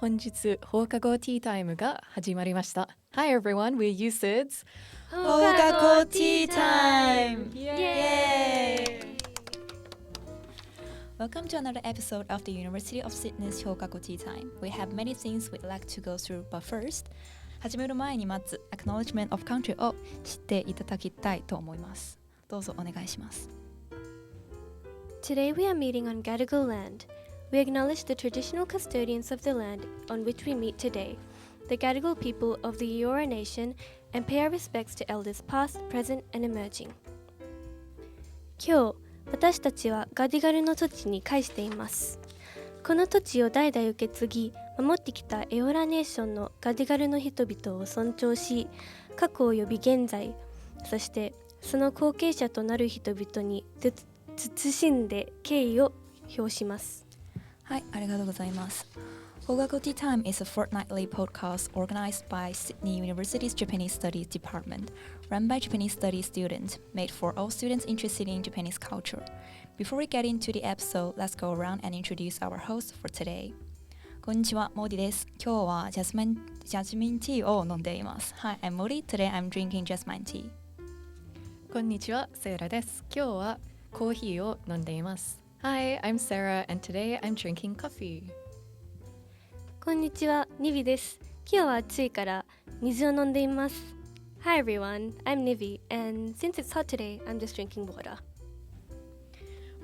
本日放課後ティータイムが始まりました。Hi everyone, we're USYD's 放課後ティータイム Yay! Welcome to another episode of the University of Sydney's Houkago Tea Time. We have many things we'd like to go through, but first 始める前にまず Acknowledgement of Country を知っていただきたいと思います。どうぞお願いします。 Today we are meeting on Gadigal land. We acknowledge the traditional custodians of the land on which we meet today, the Gadigal people of the Eora Nation, and pay our respects to elders past, present, and emerging. 今日、私たちはガディガルの土地に介しています。この土地を代々受け継ぎ、守ってきたエオラネーションのガディガルの人々を尊重し、過去及び現在、そしてその後継者となる人々に慎んで敬意を表します。はい、ありがとうございます。Houkago Tea Time is a fortnightly podcast organized by Sydney University's Japanese Studies Department, run by Japanese Studies students, made for all students interested in Japanese culture. Before we get into the episode, let's go around and introduce our host for today. こんにちは、モーディです。今日はジャスミンティーを飲んでいます。Hi, I'm Modi. Today I'm drinking jasmine tea. こんにちは、セイラです。今日はコーヒーを飲んでいます。Hi, I'm Sarah and today I'm drinking coffee. こんにちは、ニビです。今日は暑いから水を飲んでいます。Hi everyone, I'm Nivi and since it's hot today, I'm just drinking water.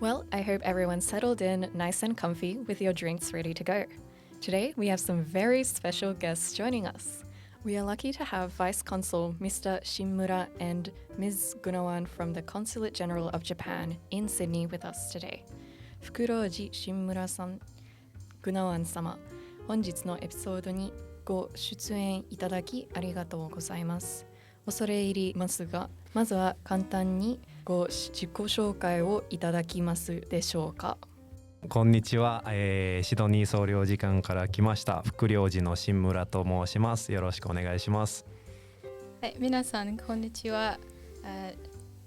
Well, I hope everyone's settled in nice and comfy with your drinks ready to go. Today, we have some very special guests joining us. We are lucky to have Vice Consul Mr. Shimmura and Ms. Gunawan from the Consulate-General of Japan in Sydney with us today. 袋地Shimmuraさん、Gunawan様、本日のエピソードにご出演いただきありがとうございます。恐れ入りますが、まずは簡単にご自己紹介をいただきますでしょうか。こんにちは、シドニー総領事館から来ました副領事の新村と申します。よろしくお願いします。はい、皆さんこんにちは。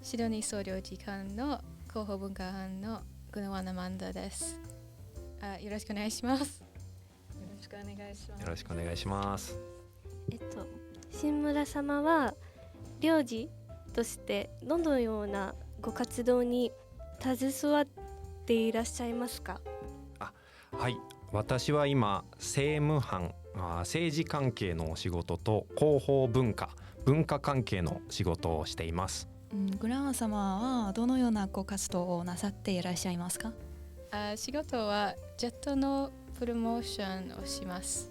シドニー総領事館の広報文化班のグナワン・アマンダです。よろしくお願いします。よろしくお願いします。よろしくお願いします。新村様は領事としてどのようなご活動に携わっていらっしゃいますか？はい、私は今政務班、政治関係のお仕事と広報文化関係の仕事をしています。グラワン様はどのようなご活動をなさっていらっしゃいますか？仕事はジェットのプロモーションをします。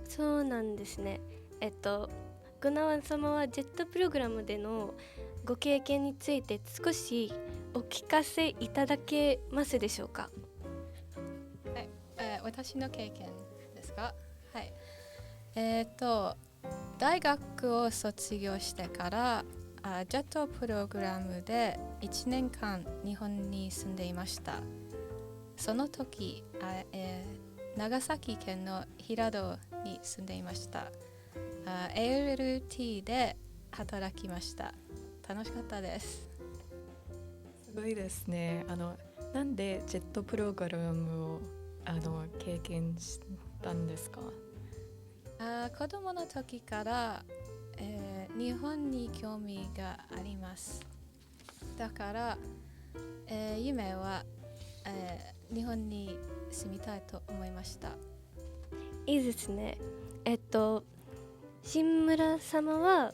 そうなんですね。グナワン様はジェットプログラムでのご経験について少しお聞かせいただけますでしょうか？はい、私の経験ですか？はい。大学を卒業してからジェットプログラムで1年間日本に住んでいました。その時、長崎県の平戸に住んでいました。AEDT で働きました。楽しかったです。すごいですね。なんでジェットプログラムを経験したんですか？子供の時から、日本に興味があります。だから、夢は、日本に住みたいと思いました。いいですね。新村様は、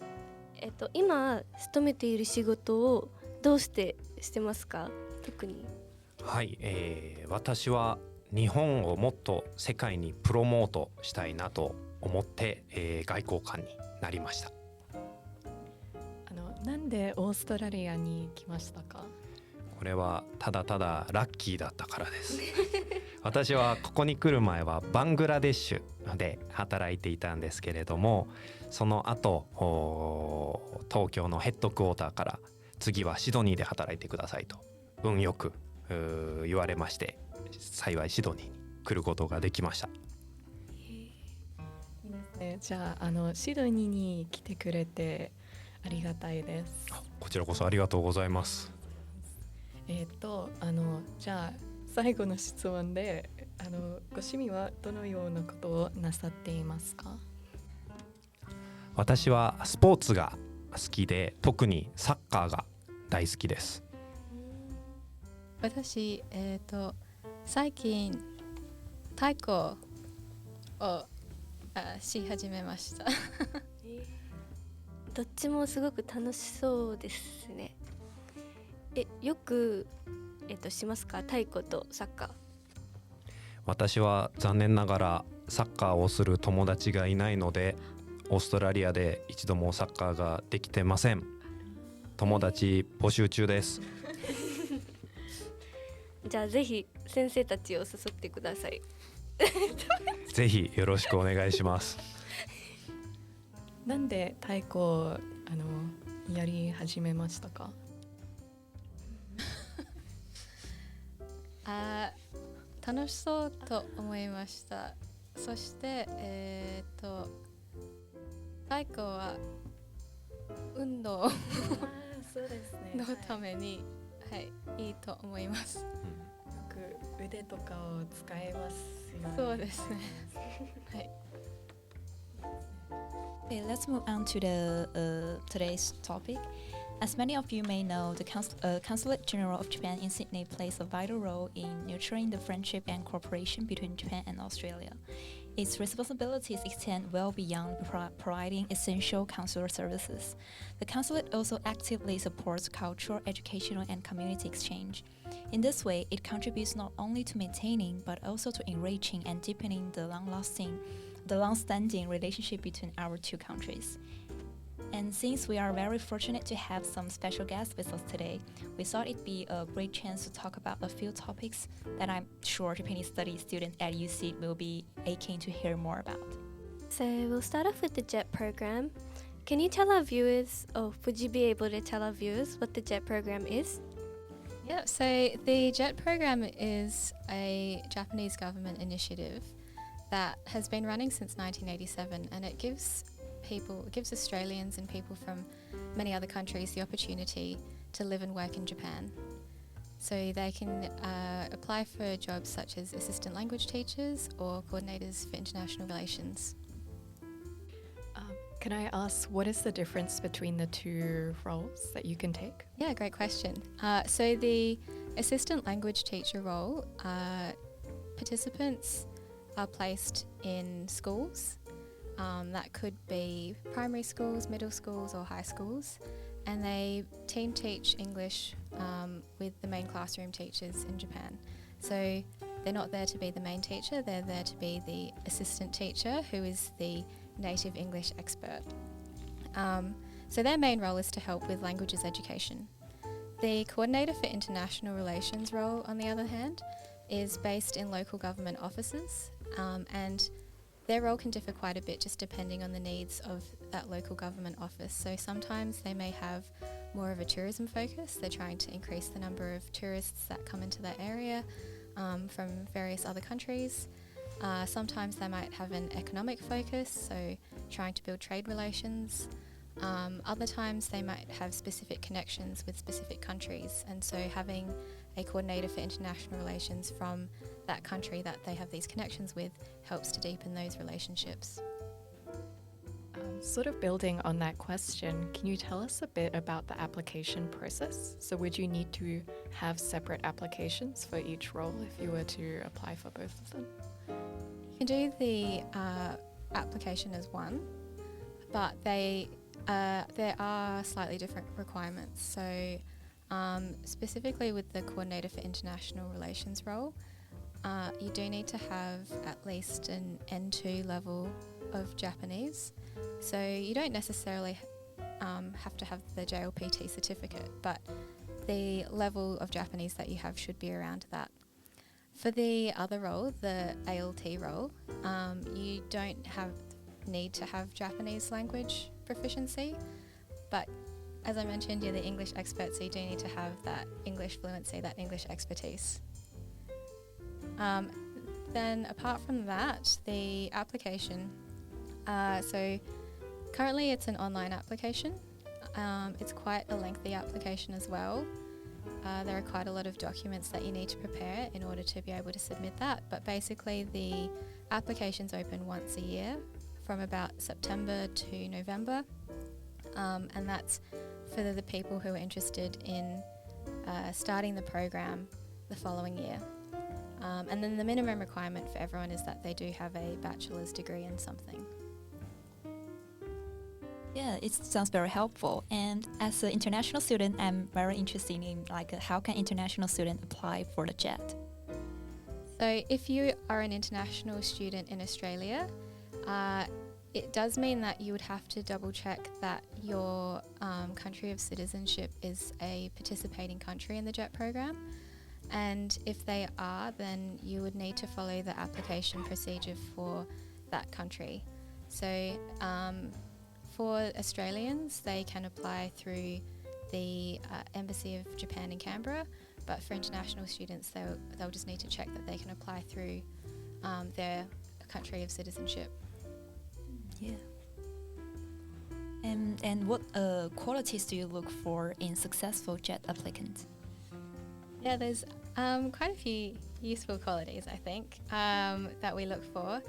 今勤めている仕事をどうしてますか？特に。はい、私は日本をもっと世界にプロモートしたいなと思って、外交官になりました。なんでオーストラリアに来ましたか？これはただただラッキーだったからです私はここに来る前はバングラデシュで働いていたんですけれども、その後東京のヘッドクォーターから次はシドニーで働いてくださいと運よく言われまして、幸いシドニーに来ることができました。じゃあシドニーに来てくれてありがたいです。こちらこそありがとうございます。じゃあ最後の質問でご趣味はどのようなことをなさっていますか？私はスポーツが好きで、特にサッカーが大好きです。私、最近太鼓をし始めました。どっちもすごく楽しそうですね。よく、しますか？太鼓とサッカー。私は残念ながらサッカーをする友達がいないので、オーストラリアで一度もサッカーができてません。友達募集中です。じゃあぜひ先生たちを誘ってください。ぜひよろしくお願いします。なんで太鼓をやり始めましたか？楽しそうと思いました。そして、太鼓は運動そうですね。のために、いいと思います。よく腕とかを使いますよね。そうですね。Okay, let's move on to the today's topic. As many of you may know, the Consulate-General of Japan in Sydney plays a vital role in nurturing the friendship and cooperation between Japan and Australia. Its responsibilities extend well beyond providing essential consular services. The consulate also actively supports cultural, educational, and community exchange. In this way, it contributes not only to maintaining but also to enriching and deepening the long-standing relationship between our two countries. And since we are very fortunate to have some special guests with us today, we thought it'd be a great chance to talk about a few topics that I'm sure Japanese studies students at USYD will be aching to hear more about. So we'll start off with the JET program. Can you tell our viewers, or would you be able to tell our viewers what the JET program is? Yeah, so the JET program is a Japanese government initiative that has been running since 1987, and it gives Australians and people from many other countries the opportunity to live and work in Japan. So they can apply for jobs such as assistant language teachers or coordinators for international relations. Can I ask, what is the difference between the two roles that you can take? Yeah, great question. So the assistant language teacher role, participants are placed in schools. That could be primary schools, middle schools or high schools, and they team teach English with the main classroom teachers in Japan. So they're not there to be the main teacher, they're there to be the assistant teacher who is the native English expert. So their main role is to help with languages education. The coordinator for international relations role, on the other hand, is based in local government offices, and their role can differ quite a bit just depending on the needs of that local government office. So sometimes they may have more of a tourism focus. They're trying to increase the number of tourists that come into that area from various other countries. Sometimes they might have an economic focus, so trying to build trade relations. Other times they might have specific connections with specific countries, and so having a coordinator for international relations from that country that they have these connections with helps to deepen those relationships. Sort of building on that question, can you tell us a bit about the application process? So would you need to have separate applications for each role if you were to apply for both of them? You can do the application as one, but there are slightly different requirements. So specifically with the coordinator for international relations role, you do need to have at least an N2 level of Japanese. So you don't necessarily have to have the JLPT certificate, but the level of Japanese that you have should be around that. For the other role, the ALT role, you don't need to have Japanese language proficiency, but as I mentioned, you're the English expert, so you do need to have that English fluency, that English expertise. Then apart from that, the application, so currently it's an online application. It's quite a lengthy application as well. There are quite a lot of documents that you need to prepare in order to be able to submit that. But basically, the applications open once a year from about September to November. And that's for the people who are interested in starting the program the following year. And then the minimum requirement for everyone is that they do have a bachelor's degree in something. Yeah, it sounds very helpful. And as an international student, I'm very interested in how can international student apply for the JET? So if you are an international student in Australia, it does mean that you would have to double check that your country of citizenship is a participating country in the JET program. And if they are, then you would need to follow the application procedure for that country. So for Australians, they can apply through the Embassy of Japan in Canberra, but for international students, they'll just need to check that they can apply through their country of citizenship. Yeah. And what qualities do you look for in successful JET applicants? Yeah, there's quite a few useful qualities, I think, that we look for.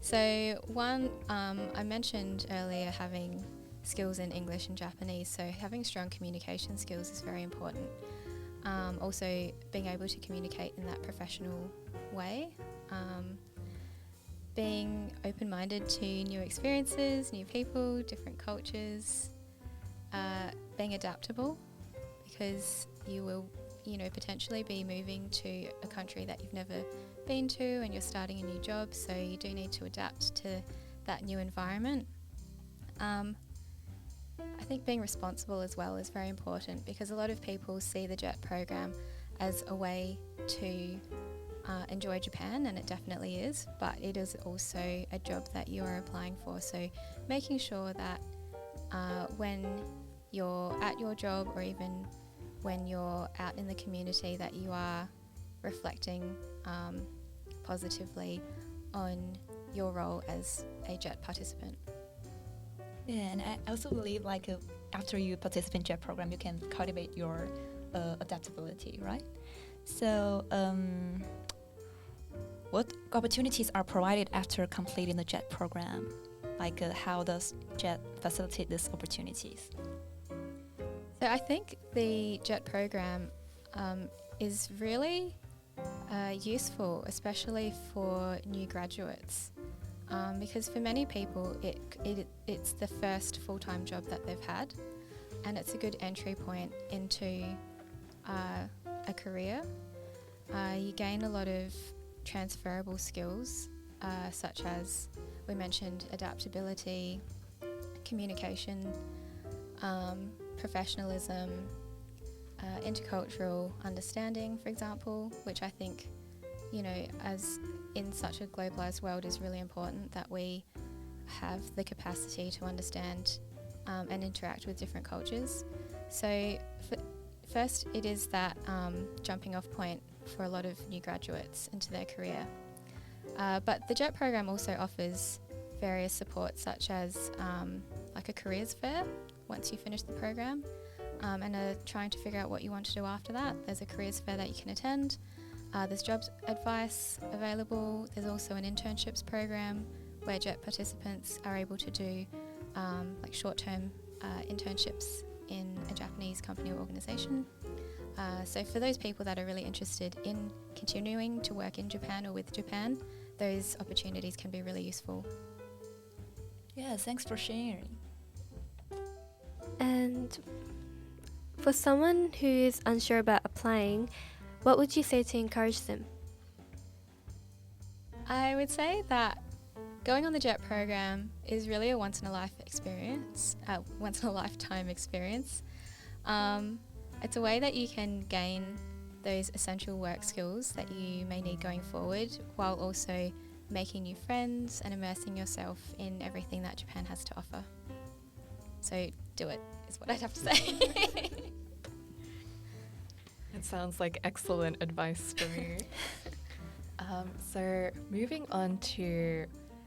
So one, I mentioned earlier having skills in English and Japanese, so having strong communication skills is very important. Also being able to communicate in that professional way, being open-minded to new experiences, new people, different cultures, being adaptable, because you will potentially be moving to a country that you've never been to and you're starting a new job, so you do need to adapt to that new environment. I think being responsible as well is very important, because a lot of people see the JET program as a way to enjoy Japan, and it definitely is, but it is also a job that you are applying for. So making sure that when you're at your job, or even when you're out in the community, that you are reflecting positively on your role as a JET participant. Yeah, and I also believe after you participate in JET program, you can cultivate your adaptability, right? So what opportunities are provided after completing the JET program? How does JET facilitate these opportunities? So I think the JET program is really useful, especially for new graduates, because for many people it's the first full-time job that they've had, and it's a good entry point into a career. You gain a lot of transferable skills, such as we mentioned adaptability, communication, professionalism, intercultural understanding, for example, which I think, as in such a globalized world, is really important, that we have the capacity to understand and interact with different cultures. So first, it is that jumping off point for a lot of new graduates into their career. But the JET program also offers various supports, such as a careers fair once you finish the program, and are trying to figure out what you want to do after that. There's a careers fair that you can attend. There's jobs advice available. There's also an internships program where JET participants are able to do short-term internships in a Japanese company or organisation. So for those people that are really interested in continuing to work in Japan or with Japan, those opportunities can be really useful. Yeah, thanks for sharing. And for someone who is unsure about applying, what would you say to encourage them? I would say that going on the JET program is really a once-in-a-lifetime experience. It's a way that you can gain those essential work skills that you may need going forward, while also making new friends and immersing yourself in everything that Japan has to offer. So do it, is what I'd have to say. It sounds like excellent advice for me. So moving on to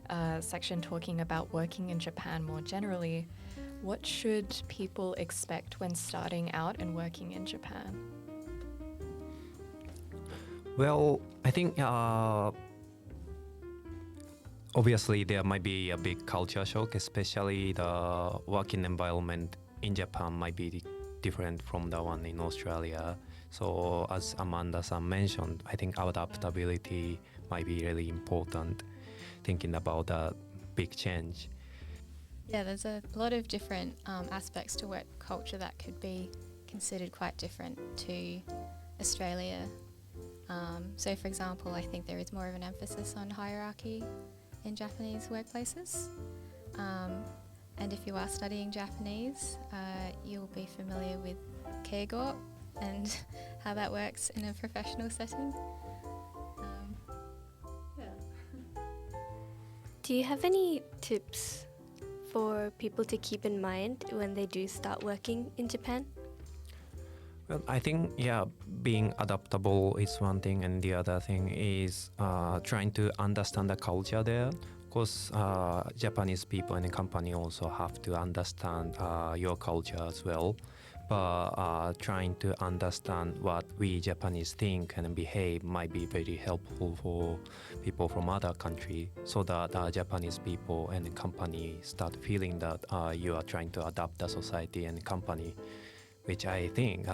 a section talking about working in Japan more generally, what should people expect when starting out and working in Japan? Well, I think obviously there might be a big culture shock, especially the working environment in Japan might be different from the one in Australia. So as Amanda-san mentioned, I think adaptability might be really important, thinking about that big change. Yeah, there's a lot of different aspects to work culture that could be considered quite different to Australia. So for example, I think there is more of an emphasis on hierarchy in Japanese workplaces. And if you are studying Japanese, you'll be familiar with keigo and how that works in a professional setting. Do you have any tips for people to keep in mind when they do start working in Japan? Well, I think, being adaptable is one thing, and the other thing is trying to understand the culture there. Of course, Japanese people and the company also have to understand your culture as well. But trying to understand what we Japanese think and behave might be very helpful for people from other countries, so that Japanese people and the company start feeling that you are trying to adapt the society and company, which I think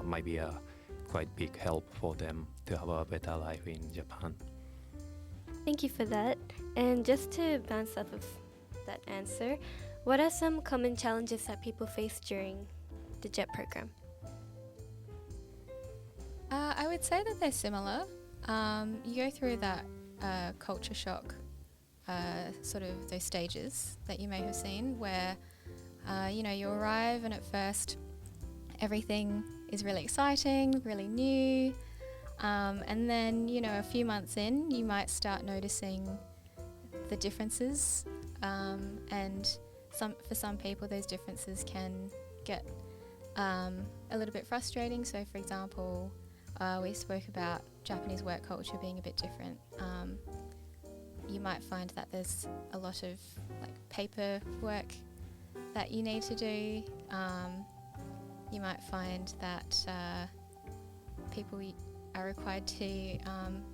might be a quite big help for them to have a better life in Japan. Thank you for that. And just to bounce off of that answer, what are some common challenges that people face during the JET program? I would say that they're similar. You go through that culture shock, sort of those stages that you may have seen where, you arrive and at first everything is really exciting, really new. And then, a few months in, you might start noticing the differences. And for some people, those differences can get a little bit frustrating. So, for example, we spoke about Japanese work culture being a bit different. You might find that there's a lot of paperwork that you need to do. You might find that people are required to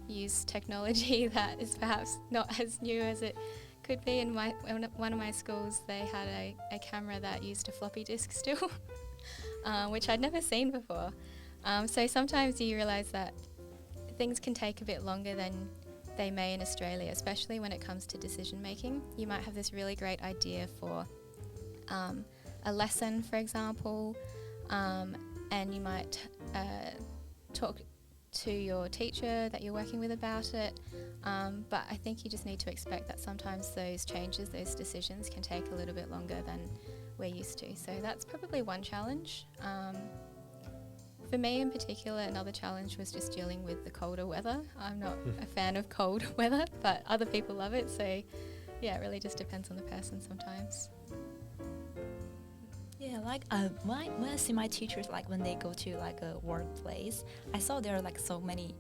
use technology that is perhaps not as new as it could be. In one of my schools, they had a camera that used a floppy disk still, which I'd never seen before. So sometimes you realise that things can take a bit longer than they may in Australia, especially when it comes to decision making. You might have this really great idea for a lesson, for example, and you might talk to your teacher that you're working with about it, but I think you just need to expect that sometimes those changes, those decisions can take a little bit longer than we're used to. So that's probably one challenge. For me in particular, another challenge was just dealing with the colder weather. I'm not a fan of cold weather, but other people love it, so yeah, it really just depends on the person sometimes. Yeah, when I see my teachers, when they go to a workplace, I saw there are so many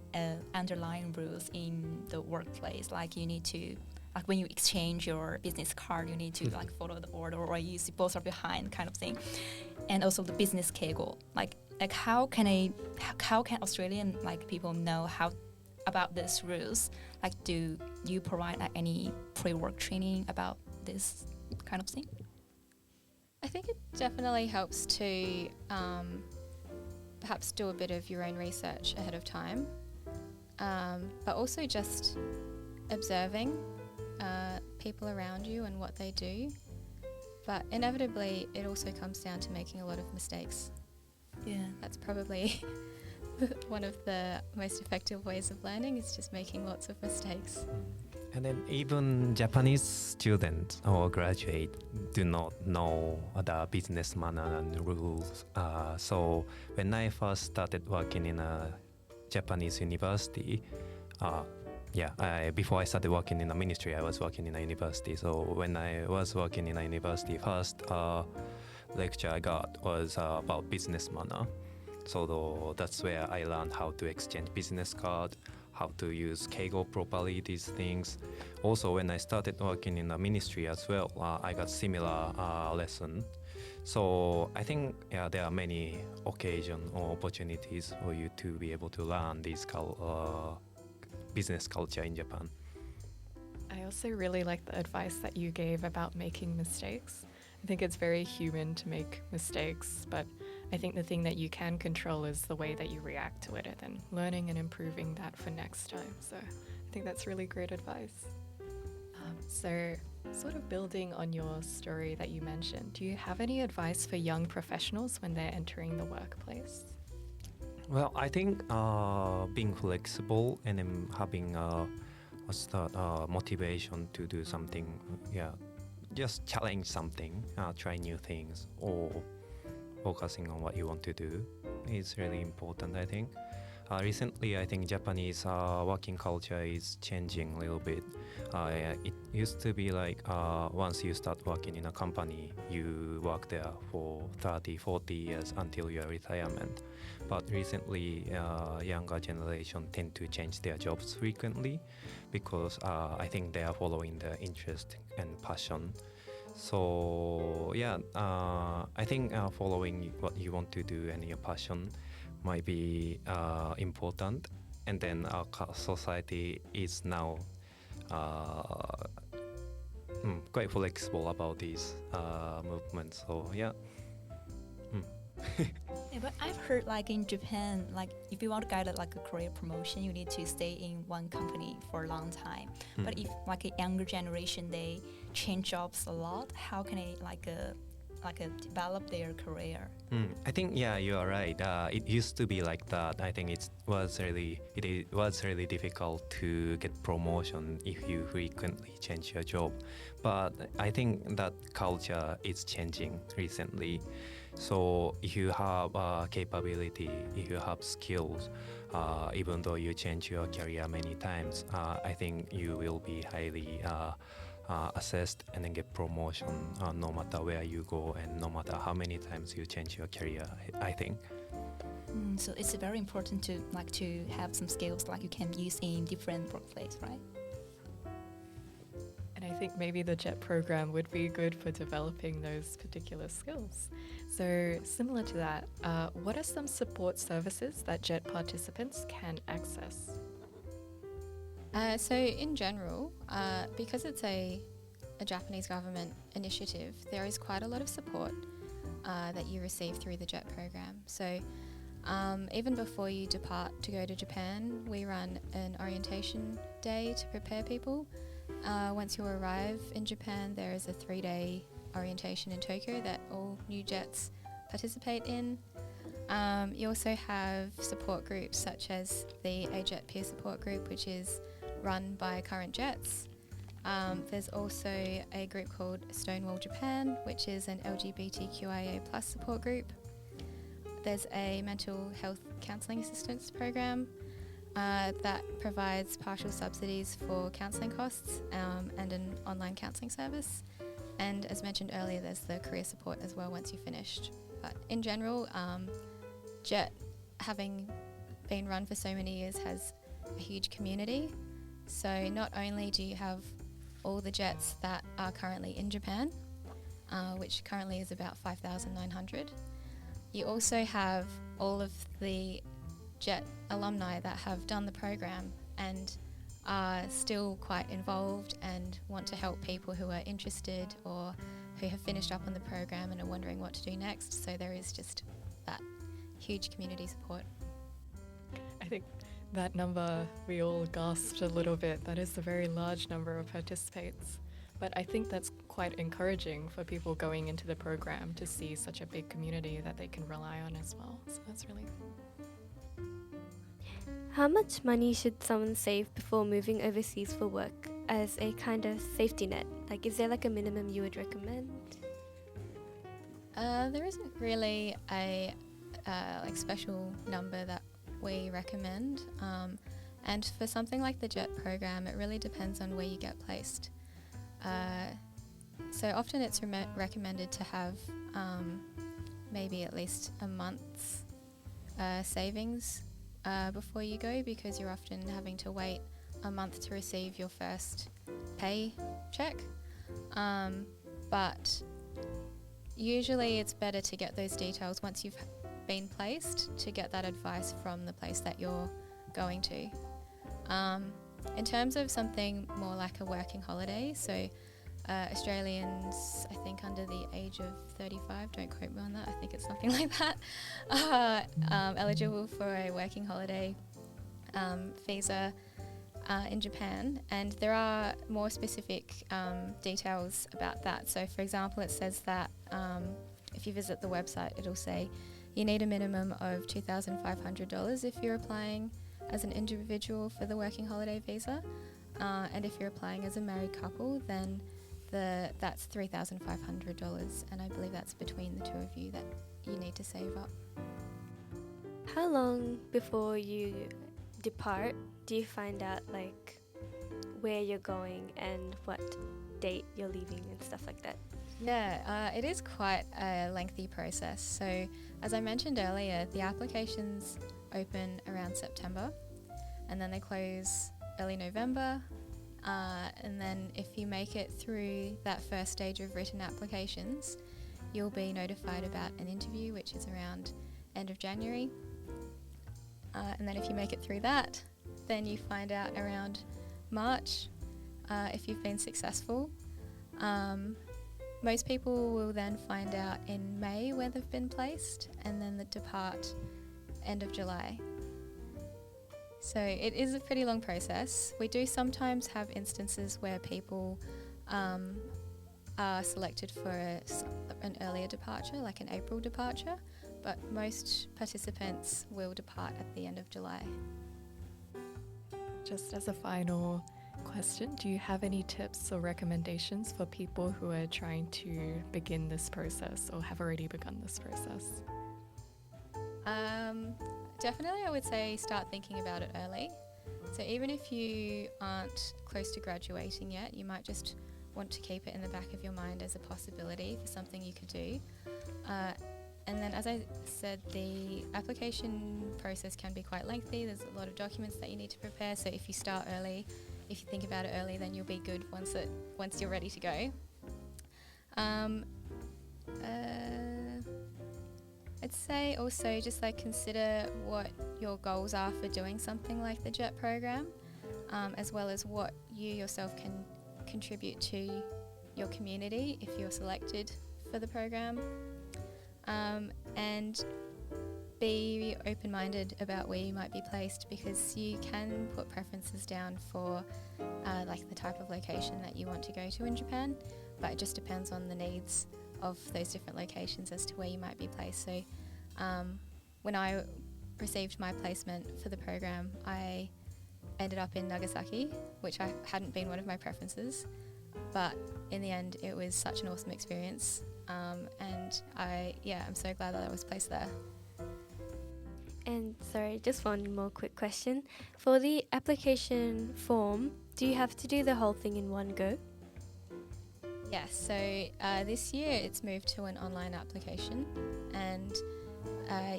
underlying rules in the workplace. You need to, when you exchange your business card, you need to follow the order, or you both are behind kind of thing. And also the business keigo. How can Australian people know about these rules? Do you provide any pre-work training about this kind of thing? I think it definitely helps to perhaps do a bit of your own research ahead of time, but also just observing people around you and what they do. But inevitably, it also comes down to making a lot of mistakes. Yeah, that's probably one of the most effective ways of learning, is just making lots of mistakes. And then even Japanese students or graduate do not know the business manner and rules. So when I first started working in a Japanese university, before I started working in the ministry, I was working in a university. So when I was working in a university, first lecture I got was about business manner. So that's where I learned how to exchange business card, how to use keigo properly, these things. Also, when I started working in the ministry as well, I got similar lesson. So I think there are many occasions or opportunities for you to be able to learn this business culture in Japan. I also really like the advice that you gave about making mistakes. I think it's very human to make mistakes, but I think the thing that you can control is the way that you react to it and then learning and improving that for next time. So I think that's really great advice. So sort of building on your story that you mentioned, do you have any advice for young professionals when they're entering the workplace? Well, I think being flexible and then having motivation to do something, just challenge something, try new things, or focusing on what you want to do is really important, I think. Recently, I think Japanese working culture is changing a little bit. It used to be like once you start working in a company, you work there for 30, 40 years until your retirement. But recently, younger generation tend to change their jobs frequently because I think they are following their interest and passion. So I think following what you want to do and your passion might be important. And then our society is now quite flexible about these movements. So Yeah, but I've heard like in Japan, like if you want to get like a career promotion, you need to stay in one company for a long time. But if like a younger generation, they change jobs a lot, how can they develop their career? I think you are right. It used to be like that. I think it was really difficult to get promotion if you frequently change your job. But I think that culture is changing recently. So if you have capability, if you have skills, even though you change your career many times, I think you will be highly assessed and then get promotion no matter where you go and no matter how many times you change your career, I think. So it's very important to have some skills like you can use in different workplace, right? And I think maybe the JET program would be good for developing those particular skills. So similar to that, what are some support services that JET participants can access? So in general, because it's a Japanese government initiative, there is quite a lot of support that you receive through the JET program. So even before you depart to go to Japan, we run an orientation day to prepare people. Once you arrive in Japan, there is a 3-day orientation in Tokyo that all new JETs participate in. You also have support groups such as the AJET Peer Support Group, which is run by current JETs. There's also a group called Stonewall Japan, which is an LGBTQIA+ support group. There's a mental health counselling assistance program that provides partial subsidies for counselling costs and an online counselling service. And as mentioned earlier, there's the career support as well once you've finished. But in general, JET, having been run for so many years, has a huge community. So not only do you have all the JETs that are currently in Japan, which currently is about 5,900, you also have all of the JET alumni that have done the program and are still quite involved and want to help people who are interested or who have finished up on the program and are wondering what to do next. So there is just that huge community support. I think that number, we all gasped a little bit. That is a very large number of participants. But I think that's quite encouraging for people going into the program to see such a big community that they can rely on as well. So that's really cool. How much money should someone save before moving overseas for work as a kind of safety net? Like, is there like a minimum you would recommend? There isn't really a special number that we recommend. And for something like the JET program, it really depends on where you get placed. So often it's recommended to have maybe at least a month's savings before you go, because you're often having to wait a month to receive your first pay check. But usually it's better to get those details once you've been placed, to get that advice from the place that you're going to. In terms of something more like a working holiday, so Australians, I think under the age of 35, don't quote me on that, I think it's something like that, eligible for a working holiday visa in Japan, and there are more specific details about that. So for example, it says that if you visit the website, it'll say you need a minimum of $2,500 if you're applying as an individual for the working holiday visa, and if you're applying as a married couple, then that's $3,500, and I believe that's between the two of you that you need to save up. How long before you depart do you find out like where you're going and what date you're leaving and stuff like that? Yeah, it is quite a lengthy process. So as I mentioned earlier, the applications open around September, and then they close early November, and then if you make it through that first stage of written applications, you'll be notified about an interview, which is around end of January, and then if you make it through that, then you find out around March if you've been successful. Most people will then find out in May where they've been placed, and then they depart end of July. So it is a pretty long process. We do sometimes have instances where people are selected for an earlier departure, like an April departure, but most participants will depart at the end of July. Just as a final question, do you have any tips or recommendations for people who are trying to begin this process or have already begun this process? Definitely, I would say start thinking about it early. So even if you aren't close to graduating yet, you might just want to keep it in the back of your mind as a possibility for something you could do. And then, as I said, the application process can be quite lengthy. There's a lot of documents that you need to prepare. So if you start early, if you think about it early, then you'll be good once you're ready to go. I'd say also just like consider what your goals are for doing something like the JET program, as well as what you yourself can contribute to your community if you're selected for the program. And be open-minded about where you might be placed, because you can put preferences down for like the type of location that you want to go to in Japan, but it just depends on the needs of those different locations as to where you might be placed. So when I received my placement for the program, I ended up in Nagasaki, which hadn't been one of my preferences, but in the end it was such an awesome experience, and I'm so glad that I was placed there. And sorry, just one more quick question. For the application form, do you have to do the whole thing in one go? Yes, so this year it's moved to an online application, and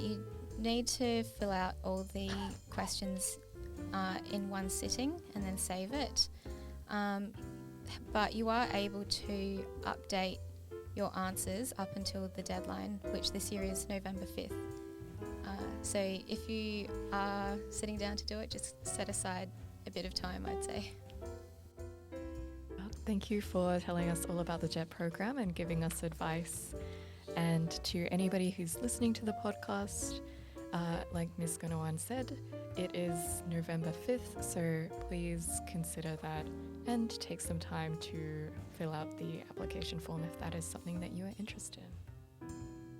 you need to fill out all the questions in one sitting and then save it. But you are able to update your answers up until the deadline, which this year is November 5th. So if you are sitting down to do it, just set aside a bit of time, I'd say. Well, thank you for telling us all about the JET program and giving us advice. And to anybody who's listening to the podcast, like Ms. Gunawan said, it is November 5th, so please consider that and take some time to fill out the application form if that is something that you are interested in.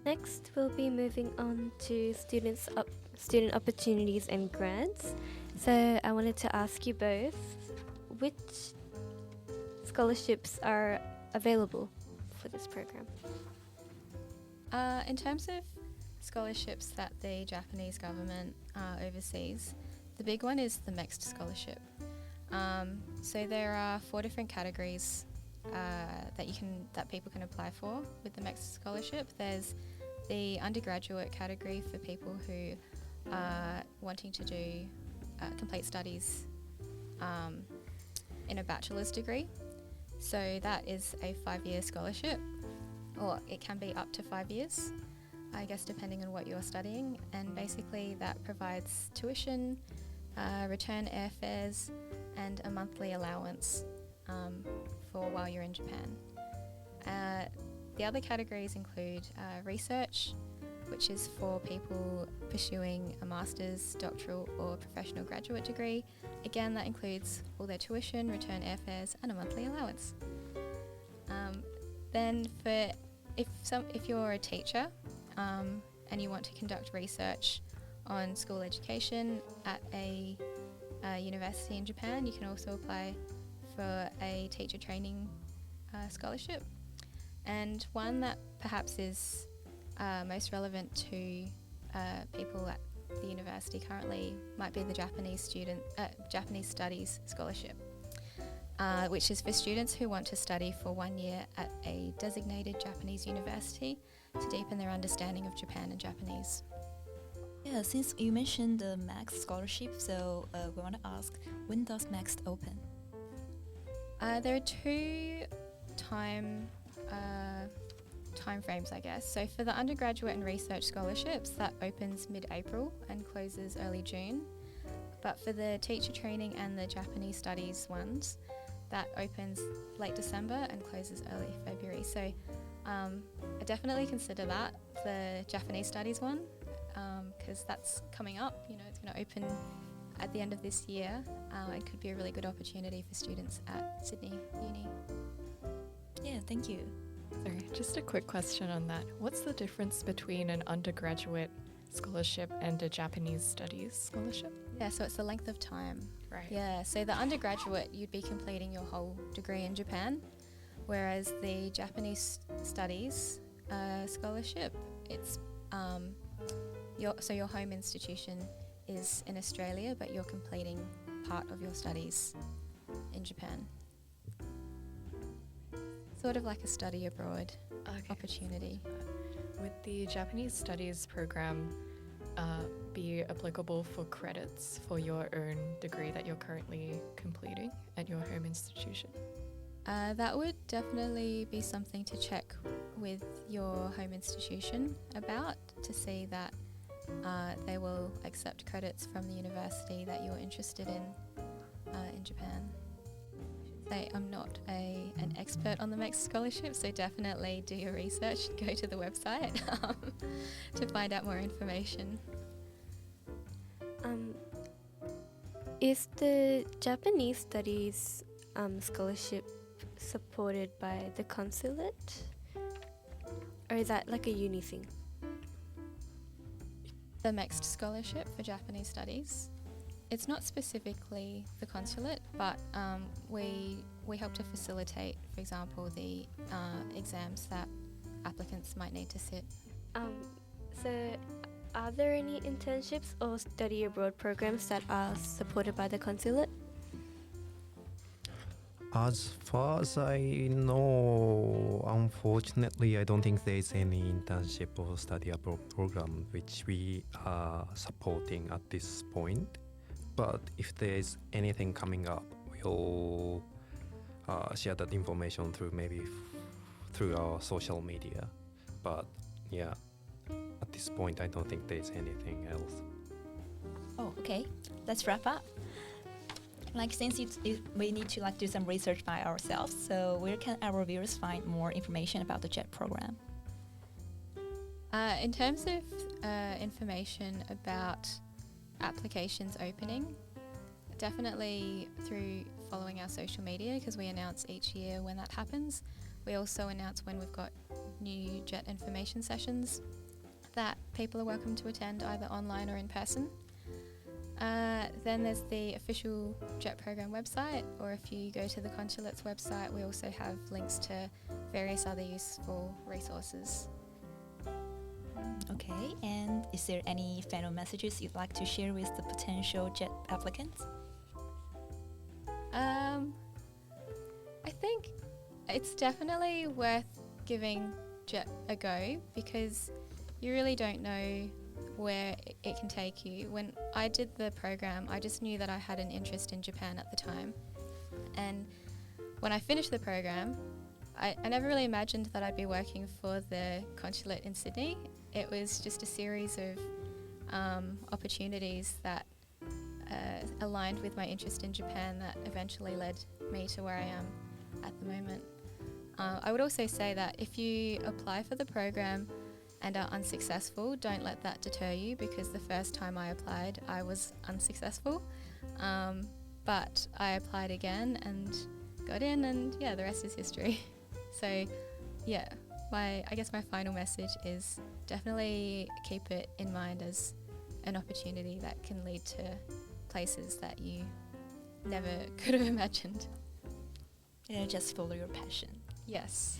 Next, we'll be moving on to student opportunities and grants. So I wanted to ask you both, which scholarships are available for this program? In terms of scholarships that the Japanese government oversees, the big one is the MEXT scholarship. So there are 4 different categories that people can apply for with the MEXT scholarship. There's the undergraduate category for people who are wanting to do complete studies in a bachelor's degree. So that is a 5-year scholarship. or it can be up to 5 years, I guess, depending on what you're studying. And basically that provides tuition, return airfares, and a monthly allowance for while you're in Japan. The other categories include research, which is for people pursuing a master's, doctoral or professional graduate degree. Again, that includes all their tuition, return airfares and a monthly allowance. Then if you're a teacher and you want to conduct research on school education at a university in Japan, you can also apply for a teacher training scholarship. And one that perhaps is most relevant to people at the university currently might be the Japanese Studies Scholarship, which is for students who want to study for 1 year at a designated Japanese university to deepen their understanding of Japan and Japanese. Yeah, since you mentioned the Max scholarship, so we want to ask, when does Max open? There are two time frames, I guess. So for the undergraduate and research scholarships, that opens mid-April and closes early June. But for the teacher training and the Japanese studies ones, that opens late December and closes early February. So I definitely consider that, the Japanese studies one, because that's coming up. You know, it's going to open at the end of this year. It could be a really good opportunity for students at Sydney Uni. Yeah, thank you. Sorry, just a quick question on that. What's the difference between an undergraduate scholarship and a Japanese studies scholarship? Yeah, so it's the length of time. Right. Yeah, so the undergraduate, you'd be completing your whole degree in Japan, whereas the Japanese studies scholarship, it's your home institution is in Australia, but you're completing part of your studies in Japan. Sort of like a study abroad opportunity. Would the Japanese studies program be applicable for credits for your own degree that you're currently completing at your home institution? That would definitely be something to check with your home institution about, to see that they will accept credits from the university that you're interested in Japan. I'm not an expert on the Max scholarship, so definitely do your research, go to the website to find out more information. Is the Japanese studies scholarship supported by the consulate, or is that like a uni thing? The Max scholarship for Japanese studies, it's not specifically the consulate, but we help to facilitate, for example, the exams that applicants might need to sit. So are there any internships or study abroad programs that are supported by the consulate? As far as I know, unfortunately, I don't think there is any internship or study abroad program which we are supporting at this point. But if there is anything coming up, we'll share that information through our social media. But yeah, at this point, I don't think there's anything else. Oh, okay. Let's wrap up. Since we need to do some research by ourselves, so where can our viewers find more information about the JET program? In terms of information about applications opening, definitely through following our social media, because we announce each year when that happens. We also announce when we've got new JET information sessions that people are welcome to attend either online or in person. Then there's the official JET program website, or if you go to the consulate's website, we also have links to various other useful resources. Okay, and is there any final messages you'd like to share with the potential JET applicants? I think it's definitely worth giving JET a go, because you really don't know where it can take you. When I did the program, I just knew that I had an interest in Japan at the time, and when I finished the program, I never really imagined that I'd be working for the consulate in Sydney. It was just a series of opportunities that aligned with my interest in Japan that eventually led me to where I am at the moment. I would also say that if you apply for the program and are unsuccessful, don't let that deter you, because the first time I applied I was unsuccessful, but I applied again and got in, and yeah, the rest is history. So yeah, I guess my final message is definitely keep it in mind as an opportunity that can lead to places that you never could have imagined. Yeah, just follow your passion. Yes.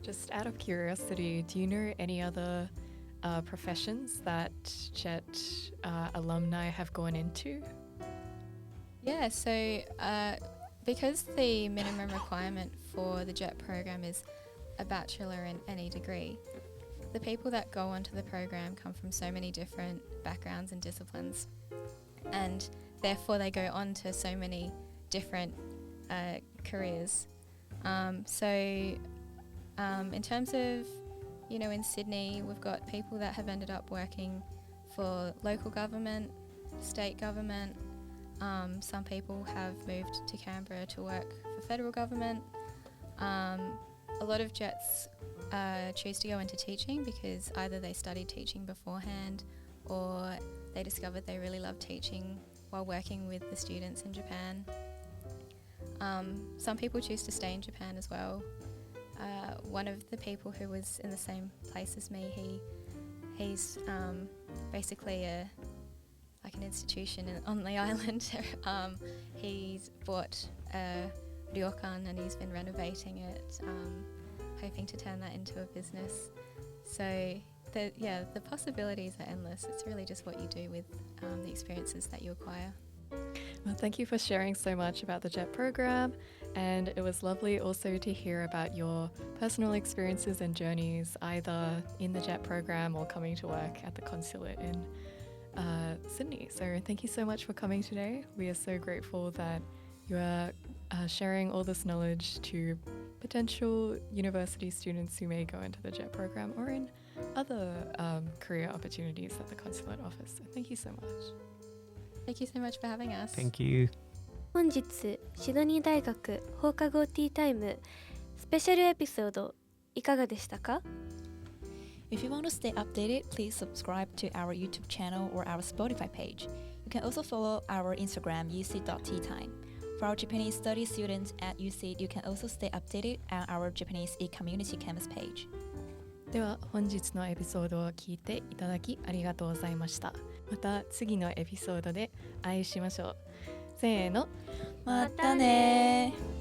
Just out of curiosity, do you know any other professions that JET alumni have gone into? Yeah, so because the minimum requirement for the JET program is a bachelor in any degree, the people that go onto the program come from so many different backgrounds and disciplines, and therefore they go on to so many different careers. In terms of, in Sydney, we've got people that have ended up working for local government, state government. Some people have moved to Canberra to work for federal government. A lot of JETs choose to go into teaching because either they studied teaching beforehand or they discovered they really love teaching while working with the students in Japan. Some people choose to stay in Japan as well. One of the people who was in the same place as me, he's basically like an institution on the island. He's bought a ryokan and he's been renovating it, hoping to turn that into a business. So the possibilities are endless. It's really just what you do with the experiences that you acquire. Well, thank you for sharing so much about the JET program, and it was lovely also to hear about your personal experiences and journeys either in the JET program or coming to work at the consulate in Sydney. So thank you so much for coming today. We are so grateful that you are sharing all this knowledge to potential university students who may go into the JET program or in other career opportunities that the consulate offers. So thank you so much. Thank you so much for having us. Thank you. 本日シドニー大学放課後ティータイムスペシャルエピソードいかがでしたか？ If you want to stay updated, please subscribe to our YouTube channel or our Spotify page. You can also follow our Instagram UC.teatime. For our Japanese studies students at UC, you can also stay updated on our Japanese e-community campus page. では本日のエピソードを聞いていただきありがとうございました。また次のエピソードでお会いしましょう。せーの、またねー。